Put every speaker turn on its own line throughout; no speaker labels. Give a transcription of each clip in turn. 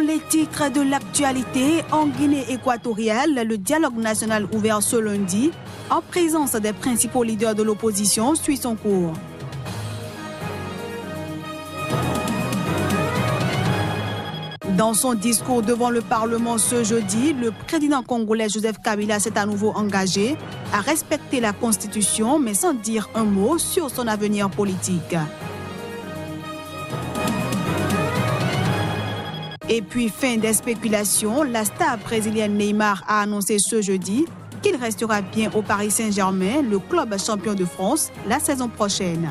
Les titres de l'actualité en Guinée équatoriale, le dialogue national ouvert ce lundi, en présence des principaux leaders de l'opposition, suit son cours. Dans son discours devant le Parlement ce jeudi, le président congolais Joseph Kabila s'est à nouveau engagé à respecter la Constitution, mais sans dire un mot sur son avenir politique. Et puis, fin des spéculations, la star brésilienne Neymar a annoncé ce jeudi qu'il restera bien au Paris Saint-Germain, le club champion de France, la saison prochaine.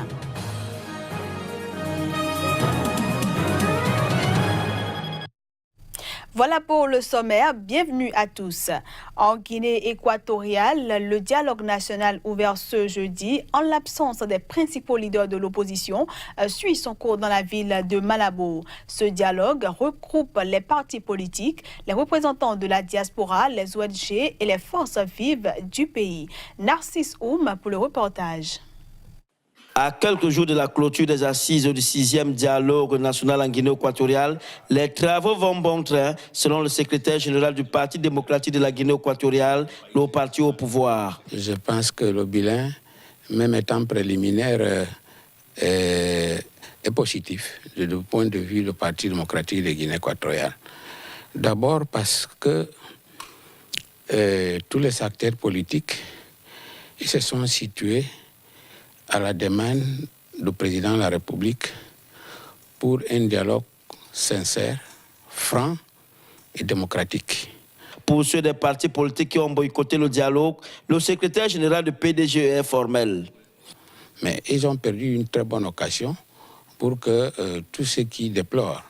Voilà pour le sommaire, bienvenue à tous. En Guinée équatoriale, le dialogue national ouvert ce jeudi, en l'absence des principaux leaders de l'opposition, suit son cours dans la ville de Malabo. Ce dialogue regroupe les partis politiques, les représentants de la diaspora, les ONG et les forces vives du pays. Narcisse Oum pour le reportage.
À quelques jours de la clôture des assises du 6e dialogue national en Guinée équatoriale, les travaux vont bon train, selon le secrétaire général du Parti démocratique de la Guinée équatoriale, le parti au pouvoir.
Je pense que le bilan, même étant préliminaire, est positif du point de vue du Parti démocratique de Guinée équatoriale. D'abord parce que tous les acteurs politiques ils se sont situés à la demande du président de la République pour un dialogue sincère, franc et démocratique.
Pour ceux des partis politiques qui ont boycotté le dialogue, le secrétaire général du PDG est formel.
Mais ils ont perdu une très bonne occasion pour que tous ceux qui déplorent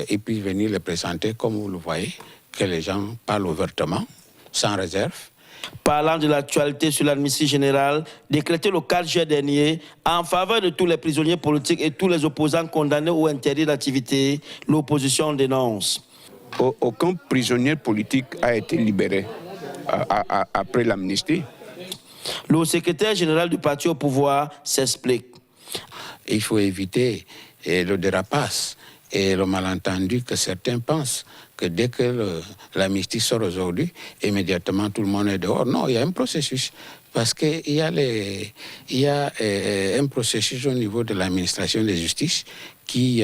ils puissent venir les présenter, comme vous le voyez, que les gens parlent ouvertement, sans réserve.
Parlant de l'actualité sur l'amnistie générale, décrétée le 4 juillet dernier, en faveur de tous les prisonniers politiques et tous les opposants condamnés ou interdits d'activité, l'opposition dénonce.
Aucun prisonnier politique a été libéré après l'amnistie.
Le secrétaire général du parti au pouvoir s'explique.
Il faut éviter le dérapage et le malentendu que certains pensent que dès que l'amnistie sort aujourd'hui, immédiatement tout le monde est dehors. Non, il y a un processus. Parce qu'il y a un processus au niveau de l'administration de justice qui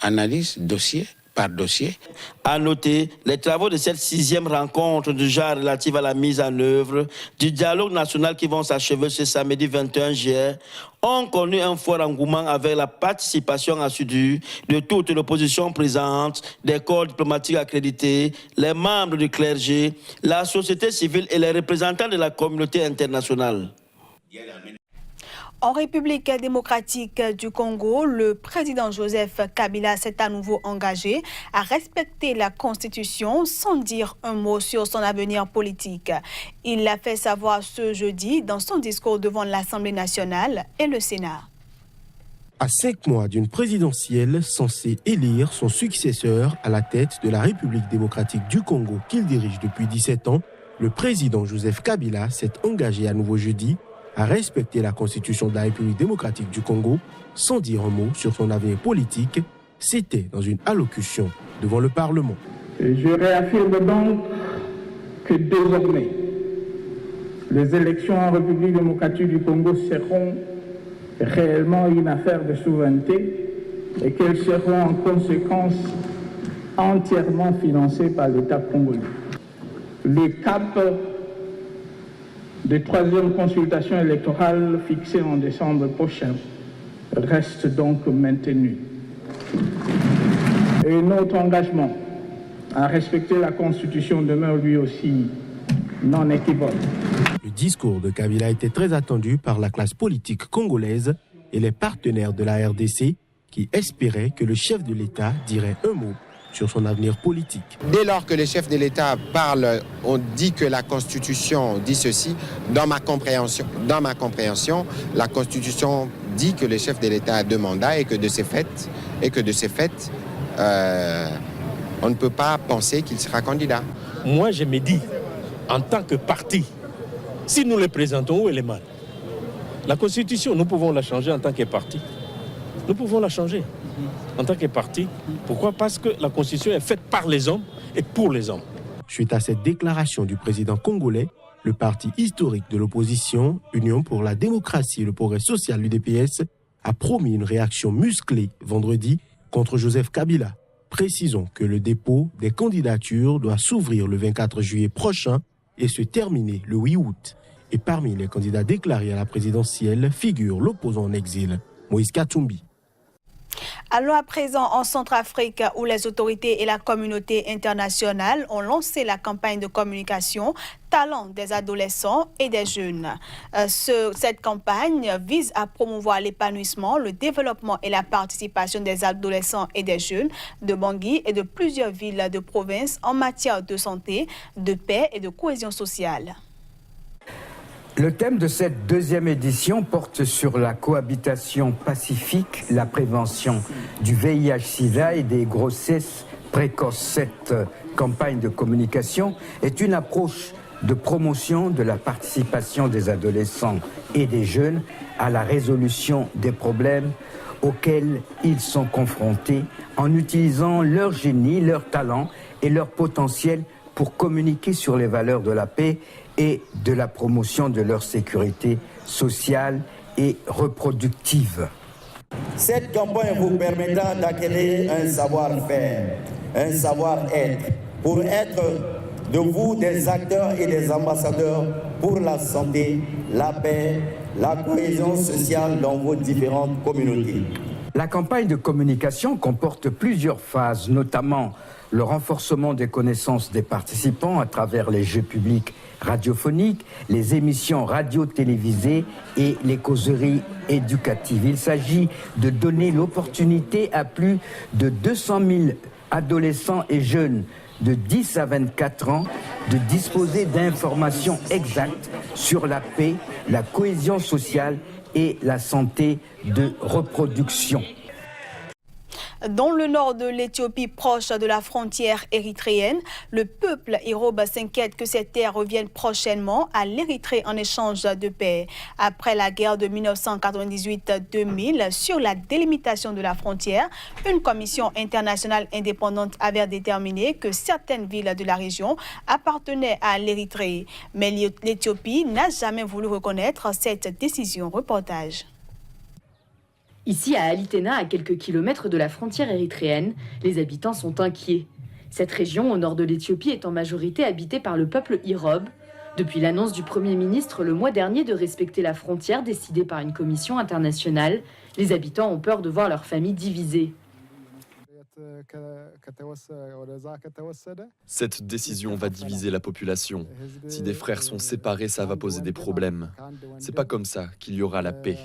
analyse dossier par dossier.
À noter, les travaux de cette 6e rencontre du genre relative à la mise en œuvre du dialogue national qui vont s'achever ce samedi 21 juillet ont connu un fort engouement avec la participation assidue de toute l'opposition présente, des corps diplomatiques accrédités, les membres du clergé, la société civile et les représentants de la communauté internationale.
En République démocratique du Congo, le président Joseph Kabila s'est à nouveau engagé à respecter la Constitution sans dire un mot sur son avenir politique. Il l'a fait savoir ce jeudi dans son discours devant l'Assemblée nationale et le Sénat.
À 5 mois d'une présidentielle censée élire son successeur à la tête de la République démocratique du Congo qu'il dirige depuis 17 ans, le président Joseph Kabila s'est engagé à nouveau jeudi à respecter la Constitution de la République démocratique du Congo sans dire un mot sur son avenir politique. C'était dans une allocution devant le Parlement.
Je réaffirme donc que désormais, les élections en République démocratique du Congo seront réellement une affaire de souveraineté et qu'elles seront en conséquence entièrement financées par l'État congolais. Le cap de 3e consultation électorale fixée en décembre prochain reste donc maintenu. Et notre engagement à respecter la Constitution demeure lui aussi non équivoque.
Le discours de Kabila était très attendu par la classe politique congolaise et les partenaires de la RDC qui espéraient que le chef de l'État dirait un mot sur son avenir politique.
Dès lors que les chefs de l'État parlent, on dit que la Constitution dit ceci. Dans ma compréhension, la Constitution dit que le chef de l'État a 2 mandats et que de ces faits, on ne peut pas penser qu'il sera candidat.
Moi, je me dis, en tant que parti, si nous le présentons, où est le mal? La Constitution, nous pouvons la changer en tant que parti. Nous pouvons la changer. en tant que parti. Pourquoi? Parce que la Constitution est faite par les hommes et pour les hommes.
Suite à cette déclaration du président congolais, le parti historique de l'opposition, Union pour la démocratie et le progrès social, l'UDPS, a promis une réaction musclée vendredi contre Joseph Kabila. Précisons que le dépôt des candidatures doit s'ouvrir le 24 juillet prochain et se terminer le 8 août. Et parmi les candidats déclarés à la présidentielle figure l'opposant en exil, Moïse Katumbi.
Allons à présent en Centrafrique où les autorités et la communauté internationale ont lancé la campagne de communication Talent des adolescents et des jeunes. Cette campagne vise à promouvoir l'épanouissement, le développement et la participation des adolescents et des jeunes de Bangui et de plusieurs villes de province en matière de santé, de paix et de cohésion sociale.
Le thème de cette deuxième édition porte sur la cohabitation pacifique, la prévention du VIH-Sida et des grossesses précoces. Cette campagne de communication est une approche de promotion de la participation des adolescents et des jeunes à la résolution des problèmes auxquels ils sont confrontés en utilisant leur génie, leur talent et leur potentiel pour communiquer sur les valeurs de la paix et de la promotion de leur sécurité sociale et reproductive.
Cette campagne vous permettra d'acquérir un savoir-faire, un savoir-être, pour être de vous des acteurs et des ambassadeurs pour la santé, la paix, la cohésion sociale dans vos différentes communautés.
La campagne de communication comporte plusieurs phases, notamment le renforcement des connaissances des participants à travers les jeux publics radiophoniques, les émissions radio-télévisées et les causeries éducatives. Il s'agit de donner l'opportunité à plus de 200 000 adolescents et jeunes de 10 à 24 ans de disposer d'informations exactes sur la paix, la cohésion sociale et la santé de reproduction.
Dans le nord de l'Éthiopie, proche de la frontière érythréenne, le peuple irobe s'inquiète que ces terres reviennent prochainement à l'Érythrée en échange de paix. Après la guerre de 1998-2000 sur la délimitation de la frontière, une commission internationale indépendante avait déterminé que certaines villes de la région appartenaient à l'Érythrée. Mais l'Éthiopie n'a jamais voulu reconnaître cette décision. Reportage.
Ici, à Alitena, à quelques kilomètres de la frontière érythréenne, les habitants sont inquiets. Cette région, au nord de l'Éthiopie, est en majorité habitée par le peuple irobe. Depuis l'annonce du Premier ministre le mois dernier de respecter la frontière décidée par une commission internationale, les habitants ont peur de voir leur famille divisée.
Cette décision va diviser la population. Si des frères sont séparés, ça va poser des problèmes. C'est pas comme ça qu'il y aura la paix.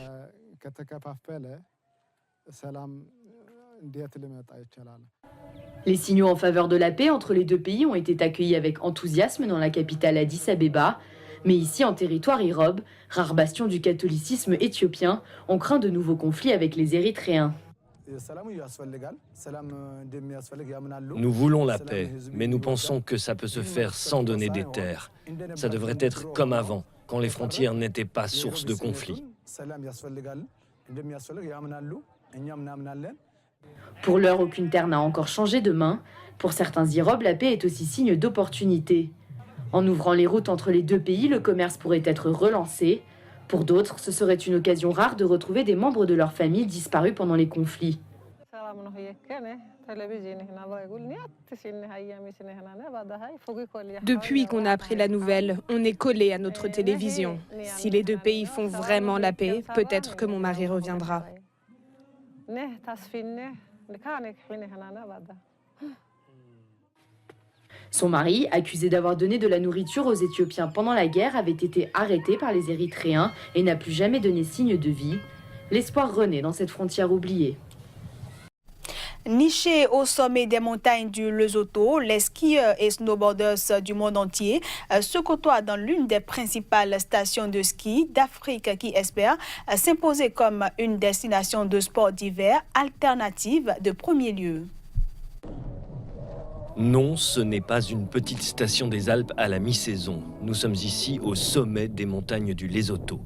Les signaux en faveur de la paix entre les deux pays ont été accueillis avec enthousiasme dans la capitale Addis Abeba. Mais ici, en territoire irobe, rare bastion du catholicisme éthiopien, on craint de nouveaux conflits avec les Érythréens.
Nous voulons la paix, mais nous pensons que ça peut se faire sans donner des terres. Ça devrait être comme avant, quand les frontières n'étaient pas source de conflits.
Pour l'heure, aucune terre n'a encore changé de main. Pour certains irobes, la paix est aussi signe d'opportunité. En ouvrant les routes entre les deux pays, le commerce pourrait être relancé. Pour d'autres, ce serait une occasion rare de retrouver des membres de leur famille disparus pendant les conflits.
Depuis qu'on a appris la nouvelle, on est collé à notre télévision. Si les deux pays font vraiment la paix, peut-être que mon mari reviendra.
Son mari, accusé d'avoir donné de la nourriture aux Éthiopiens pendant la guerre, avait été arrêté par les Érythréens et n'a plus jamais donné signe de vie. L'espoir renaît dans cette frontière oubliée.
Nichés au sommet des montagnes du Lesotho, les skieurs et snowboarders du monde entier se côtoient dans l'une des principales stations de ski d'Afrique qui espère s'imposer comme une destination de sport d'hiver alternative de premier lieu.
Non, ce n'est pas une petite station des Alpes à la mi-saison. Nous sommes ici au sommet des montagnes du Lesotho.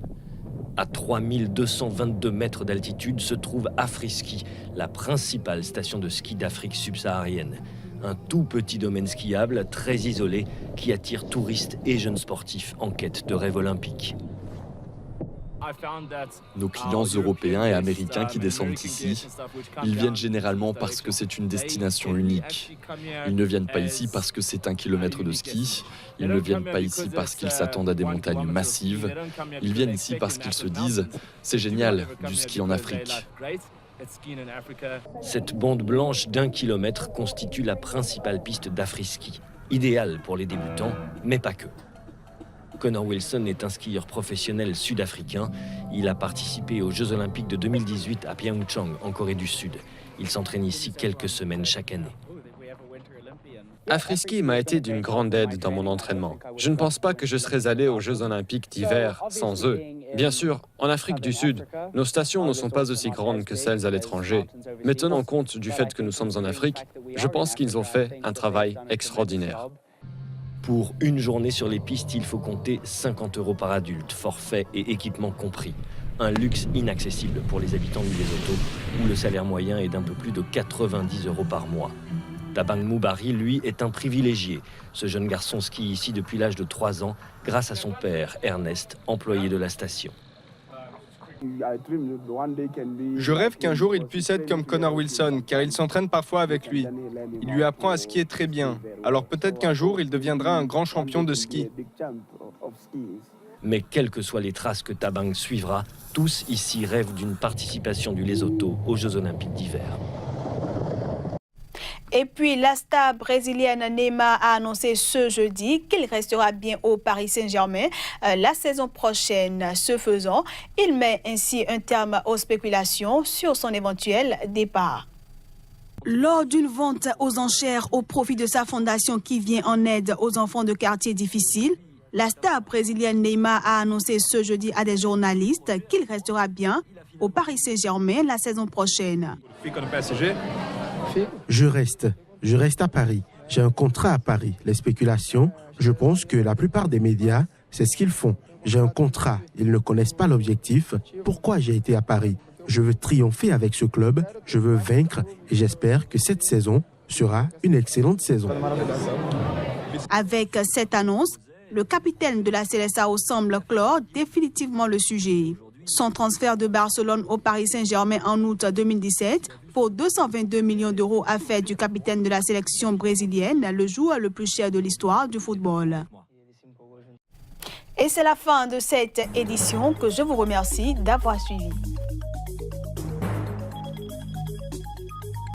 À 3222 mètres d'altitude se trouve Afriski, la principale station de ski d'Afrique subsaharienne. Un tout petit domaine skiable, très isolé, qui attire touristes et jeunes sportifs en quête de rêve olympique.
Nos clients européens et américains qui descendent ici, ils viennent généralement parce que c'est une destination unique. Ils ne viennent pas ici parce que c'est 1 kilomètre de ski, ils ne viennent pas ici parce qu'ils s'attendent à des montagnes massives, ils viennent ici parce qu'ils se disent « c'est génial, du ski en Afrique ».
Cette bande blanche d'1 kilomètre constitue la principale piste d'Afriski, idéale pour les débutants, mais pas que. Connor Wilson est un skieur professionnel sud-africain. Il a participé aux Jeux Olympiques de 2018 à Pyeongchang, en Corée du Sud. Il s'entraîne ici quelques semaines chaque année.
Afriski m'a été d'une grande aide dans mon entraînement. Je ne pense pas que je serais allé aux Jeux Olympiques d'hiver sans eux. Bien sûr, en Afrique du Sud, nos stations ne sont pas aussi grandes que celles à l'étranger. Mais tenant compte du fait que nous sommes en Afrique, je pense qu'ils ont fait un travail extraordinaire.
Pour une journée sur les pistes, il faut compter 50 € par adulte, forfait et équipement compris. Un luxe inaccessible pour les habitants du Lesotho, où le salaire moyen est d'un peu plus de 90 € par mois. Tabang Moubari, lui, est un privilégié. Ce jeune garçon skie ici depuis l'âge de 3 ans, grâce à son père, Ernest, employé de la station.
Je rêve qu'un jour il puisse être comme Connor Wilson, car il s'entraîne parfois avec lui. Il lui apprend à skier très bien. Alors peut-être qu'un jour il deviendra un grand champion de ski.
Mais quelles que soient les traces que Tabang suivra, tous ici rêvent d'une participation du Lesotho aux Jeux Olympiques d'hiver.
Et puis, la star brésilienne Neymar a annoncé ce jeudi qu'il restera bien au Paris Saint-Germain la saison prochaine. Ce faisant, il met ainsi un terme aux spéculations sur son éventuel départ. Lors d'une vente aux enchères au profit de sa fondation qui vient en aide aux enfants de quartiers difficiles, la star brésilienne Neymar a annoncé ce jeudi à des journalistes qu'il restera bien au Paris Saint-Germain la saison prochaine.
Je reste à Paris. J'ai un contrat à Paris. Les spéculations, je pense que la plupart des médias, c'est ce qu'ils font. J'ai un contrat, ils ne connaissent pas l'objectif. Pourquoi j'ai été à Paris? Je veux triompher avec ce club, je veux vaincre et j'espère que cette saison sera une excellente saison.
Avec cette annonce, le capitaine de la Seleção semble clore définitivement le sujet. Son transfert de Barcelone au Paris Saint-Germain en août 2017 pour 222 millions d'euros a fait du capitaine de la sélection brésilienne le joueur le plus cher de l'histoire du football. Et c'est la fin de cette édition que je vous remercie d'avoir suivi.